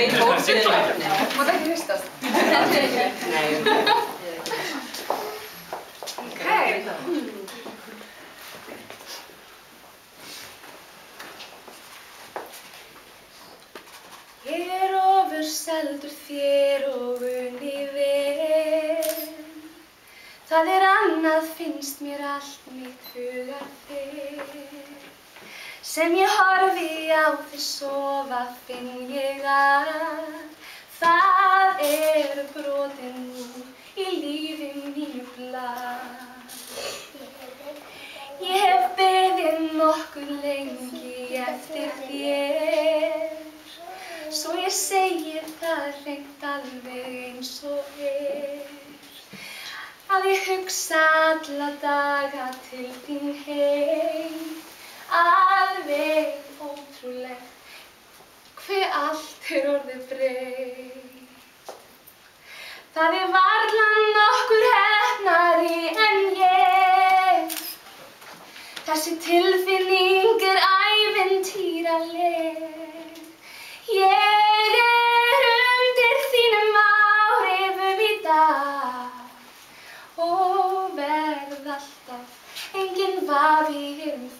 Nei, hólsið. Þú mátt ekki hristast. Nei. Ok. Ég ofurseldur þér og unnið vel. Það annað finnst mér allt mitt hugar þér. Sem ég horfi á þig sofa finn ég að það brotin nú í lífi mínu blað. Ég hef beðið nokkuð lengi eftir þér, svo ég segi það hreint alveg eins og að ég hugsa alla daga til þín heim. Alveg ótrúlegt hve allt orðið breytt. Það varla nokkur heppnari en ég. Þessi tilfinning ævintýraleg. Ég undir þínum áhrifum í dag og verð alltaf, enginn vafi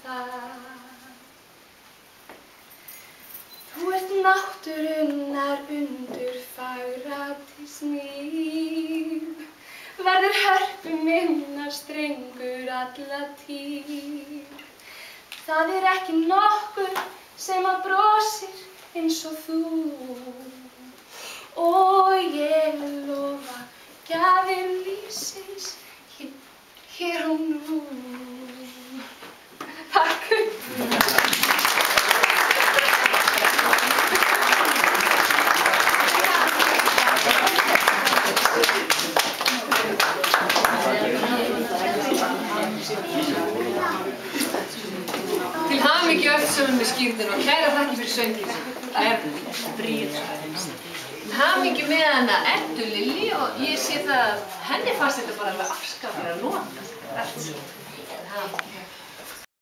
það. Þú ert náttúrunnar undurfagra til smíð, verður hörpu minnar strengur alla tíð. Það ekki nokkur sem að brosir eins og þú, og ég lofa gjafir lífsins hér og nú. Takk. Til hamingju öll sömum með skýrðinu og kæra þakki fyrir söngin. Það bríð. Til hamingju með hana Eddu Lilli og ég sé það að henni fannst þetta bara alveg afskaplega notað. Allt.